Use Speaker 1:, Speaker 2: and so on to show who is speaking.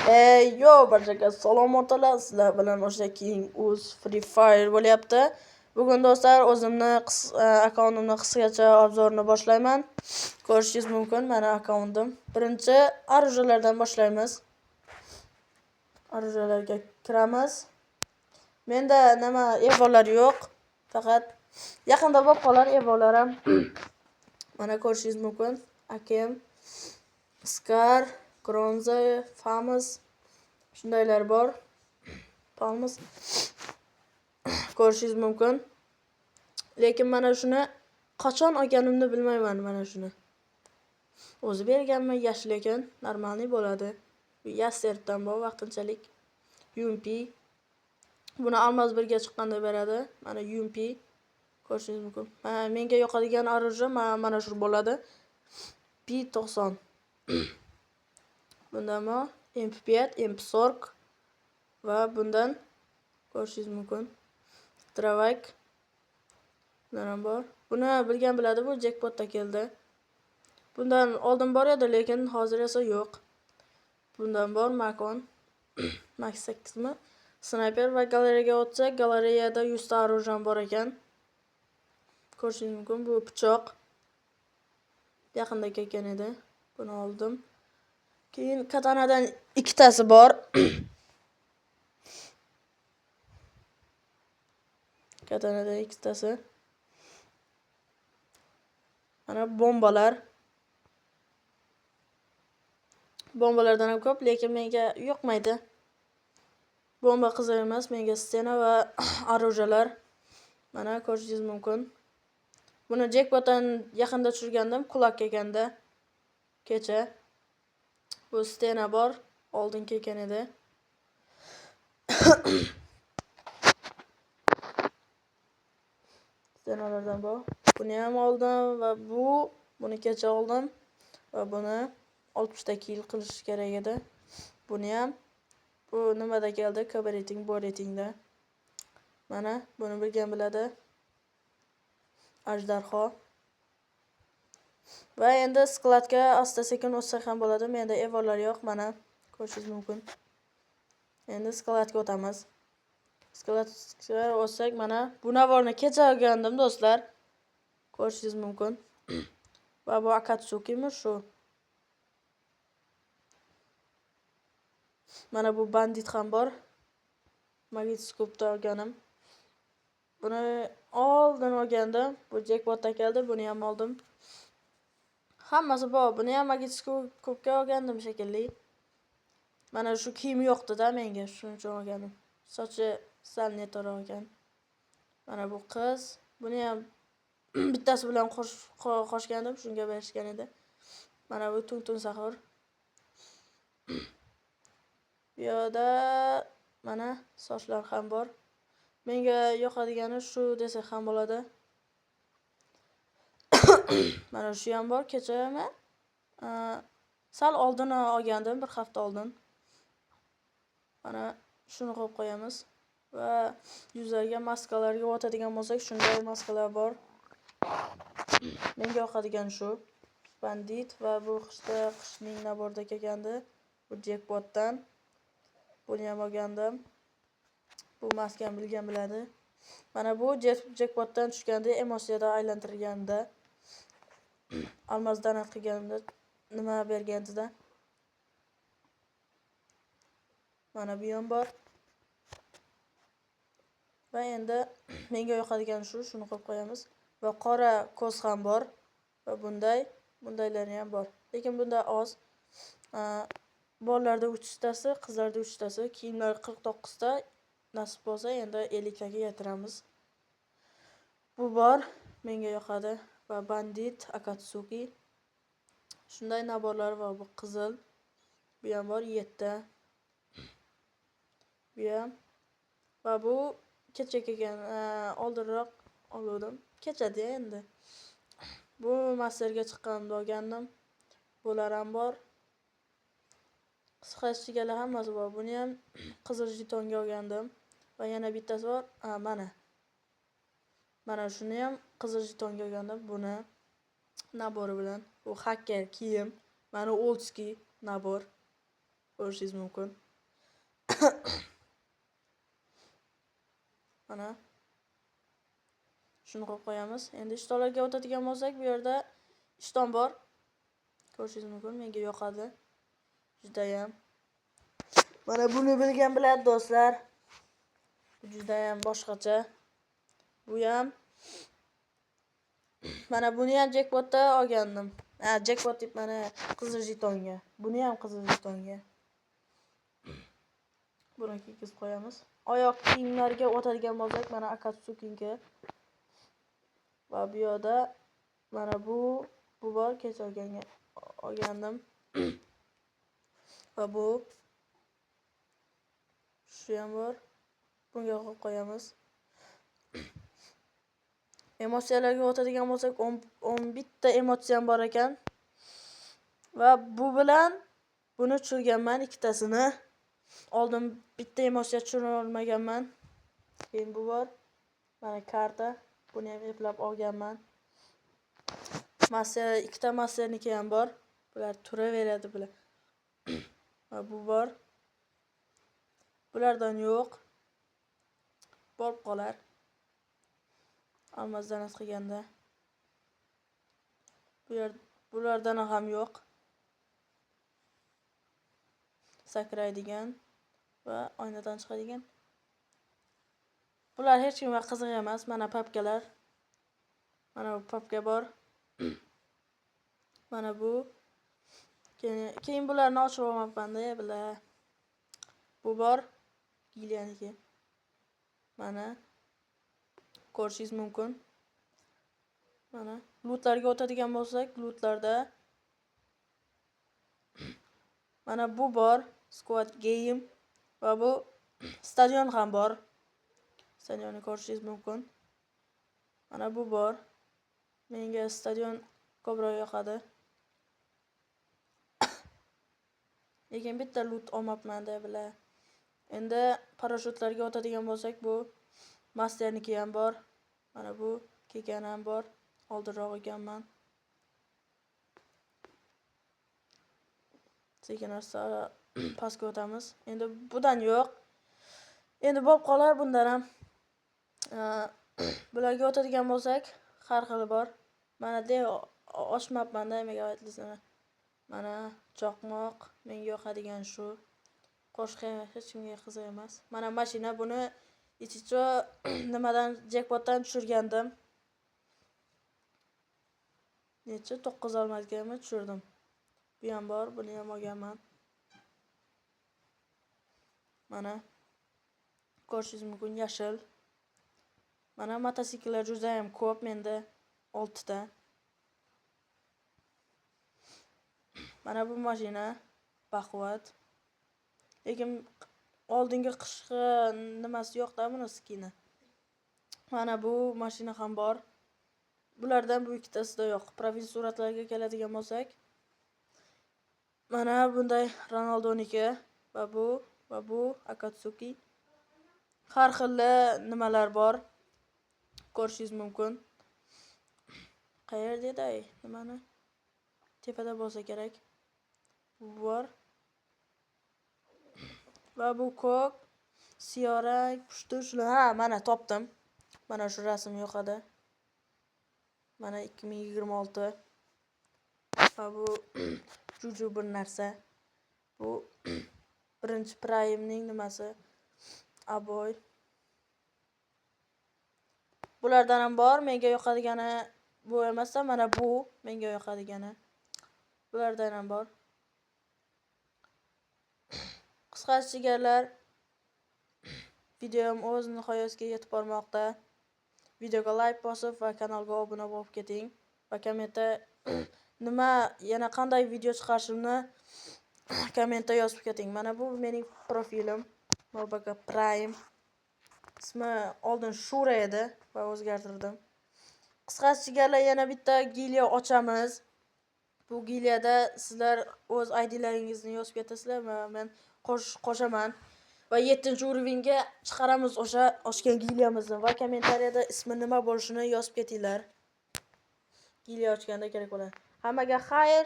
Speaker 1: Yo barchaga salom o'rtoqlar, sizlar bilan o'sha King Uz Free Fire bo'lyapti. Bugun do'stlar o'zimni akkauntimni qisqacha obzorini boshlayman. Ko'rishingiz mumkin mana akkauntim. Birinchi orujalardan boshlaymiz. Orujalarga kiramiz. Menda nima evolar yo'q, faqat yaqinda bo'lib qolar evolar ham. Mana ko'rishingiz mumkin. Akem, Scar, Bronze, Famous shundaylar bor. Famous ko'rishingiz mumkin. Lekin mana shuni qachon olganimni bilmayman mana shuni. O'zi berganmi yashil ekan, normalniy bo'ladi. Bu Yaserdan bor vaqtinchalik. UMP. Buni almaz birga chiqqanda beradi. Mana UMP ko'rishingiz mumkin. Menga yoqadigan oruja mana shu bo'ladi. P90. Bundami MP5, MP40 va bundan ko'rishingiz mumkin. Travak. Bundan bor. Buni bilgan biladi, bu jackpotda keldi. Bundan oldin bor edi, lekin hozir esa yo'q. Bundan bor Makon. Max 8 mi? Sniper va galereyaga o'tsak, galereyada 100 ta orужие bor ekan. Ko'rishingiz mumkin, bu pichoq. Yaqinda kelgan edi. Buni oldim. Keyin katanadan ikkitasi bor. Katanadan ikkitasi. Mana bombalar. Bombalardan ham ko'p, lekin menga yoqmaydi. Bomba qiziq emas, menga stena va orujalar. Mana ko'rishingiz mumkin. Buni jackpotdan yaqinda tushirgandim, quloq kelganda. Kecha. Bu stena bor, oldin kelgan edi. Stenalardan bor. Buni ham oldim va buni kecha oldim va buni 60 ta kill qilish kerak edi. Buni ham bu nimada keldi? Kabarating, boratingda. Mana buni bilgan biladi. Ajdarho. Va endi skladga asta-sekin o'tsak ham bo'ladi. Menda evolar yo'q, mana ko'rishingiz mumkin. Endi skladga o'tamiz. Skladga o'tsak, mana bu navorni kecha olgandim do'stlar. Ko'rishingiz mumkin. Va bu Akatsukimi shu. Mana bu bandit ham bor. Magitskopda olganim. Buni oldin olgandim. Bu jackpotda keldi, buni ham oldim. Hammasi bor. Buni ham Magitskopga olgandim shekilli. Mana shu kiyim yo'qdi-da menga, shuning uchun olganim. Sochi sal netora olgan. Mana bu qiz. Buni ham bittasi bilan qo'shgandim, shunga berishgan edi. Mana bu Tun Sahur. Bu yerda mana sochlar ham bor. Menga yoqadigani shu desak ham bo'ladi. Mana shu ham bor, kechami? Sal oldin olgandim, bir hafta oldin. Mana shuni qo'yib qo'yamiz va yuzlarga maskalarga o'tadigan bo'lsak, shunday maskalar bor. Menga yoqadigan shu bandit va bu qishning naborda kelgandi. Bu jackpotdan. Buni ham olgandim. Bu maskani bilgan biladi. Mana bu jackpotdan tushganda emosiyada aylantirganda almazdan qilganda nima bergandida. Mana bu ham bor. Va endi menga yoqadigan shuni qo'yib qo'yamiz. Va qora ko'z ham bor. Va bundaylar ham bor. Lekin bunda oz. Bolalarda 3 tasi, qizlarda 3 tasi, kiyimlar 49 ta. Nasib bo'lsa endi 50 taga yetiramiz. Bu bor, menga yoqadi va bandit, Akatsuki. Shunday naborlar va bu qizil. Bu ham bor 7 ta. Bu ham va bu kecha kelgan, oldinroq oldim. Kechada endi. Bu masterga chiqqanimda olgandim. Bular ham bor. Qisqachigalar hammasi bor. Buni ham qizil jetonga olgandim. Va yana bittasi bor. Mana shuni ham qizil jetonga olgandim. Buni nabori bilan. Bu hacker kiyim. Mana oldski nabor. ko'rishingiz mumkin. Mana shuni qo'yib qo'yamiz. Endi ishtonlarga o'tadigan bo'lsak, bu yerda ishton bor. Ko'rishingiz mumkin, menga yoqadi. Juda ham. Mana buni bilgan biladi do'stlar. Juda ham boshqacha. Bu ham mana buni ham jackpotda olgandim. Jackpot deb mana qizil jetonga. Buni ham qizil jetonga. Buni kiygizib qo'yamiz. Oyoq kiyimlarga o'tadigan bo'lsak, mana Akatsuki'niki. Va bu yerda mana bu bor, kecha olgandim. Va bu shu ham bor. Bunga qo'yib qo'yamiz. Emotsiyalarga o'tadigan bo'lsak, 11 ta emotsiyam bor ekan. Va bu bilan buni tushirganman ikkitasini. Oldin bitta emotsiya tushira olmaganman. Keyin bu bor. Mana karta. Buni ham eplab olganman. Master, ikkita masterniki ham bor. Bular turaveradi bular. Va bu bor. Bulardan yo'q. Bo'lib qolar. Almazdanat qilganda. Bulardan ham yo'q. Sakraydigan va oynadan chiqadigan. Bular hech kimga qiziq emas. Mana papkalar. Mana bu papka bor. Mana bu. Keyin bularni ochib olmabman-da, bular. Bu bor. Gilyaniki. Mana ko'rishingiz mumkin. Mana lootlarga o'tadigan bo'lsak, lootlarda mana bu bor, Squad Game va bu stadion ham bor. Stadionni ko'rishingiz mumkin. Mana bu bor. Menga stadion ko'proq yoqadi. Lekin bitta loot olmabman-da bular. Endi parashyutlarga o'tadigan bo'lsak, bu Masterniki ham bor. Mana bu kelgan ham bor. Oldinroq olganman. Sekin-asta pastga o'tamiz. Endi bundan yo'q. Endi bo'lib qolar bundan ham. Bularga o'tadigan bo'lsak, har xili bor. Mana de ochmabman-da megabaytlisini. Mana choqmoq, menga yoqadigan shu. Qo'shqa hech kimga qiziq emas. Mana mashina, buni ichicho nimadan jackpotdan tushirgandim. Necha 9 olmagami tushirdim. Bu ham bor, buni ham olganman. Mana ko'rishingiz mumkin, yashil. Mana mototsikllar juda ham ko'p, menda 6 ta. Mana bu mashina baquvvat. Lekin oldingi qishqi nimasi yo'q-da buni skini. Mana bu mashina ham bor. Bulardan bu ikkitasida yo'q. Profil suratlarga keladigan bo'lsak, mana bunday Ronaldoniki va bu Akatsuki. Har xil nimalar bor. Ko'rishingiz mumkin. Qayerda edi? Nimani? Tepada bo'lsa kerak. Bu bor. Va bu ko'k, siyorang, pushti shular. Mana topdim. Mana shu rasm yoqadi. Mana 2026. Va bu juju bir narsa. Bu birinchi Prime'ning nimasi? Aboy. Bulardan ham bor. Menga yoqadigani bu emasda, mana bu menga yoqadigani. Bulardan ham bor. Qisqasi jigarlar, videom o'z nihoyasiga yetib bormoqda. Videoga like bosib va kanalga obuna bo'lib keting. Va kommentda yana qanday video chiqarishimni kommentda yozib keting. Mana bu mening profilim. Mobaga Prime. Ismi oldin Shura edi va o'zgartirdim. Qisqasi jigarlar, yana bitta gilya ochamiz. Bu gilyada sizlar o'z IDlaringizni yozib ketasizlar va men qo'shaman. Va 7-urovnga chiqaramiz o'sha ochgan gilyamizni va kommentariyada ismi nima bo'lishini yozib ketinglar. Gilya ochganda kerak bo'ladi. Hammaga xayr,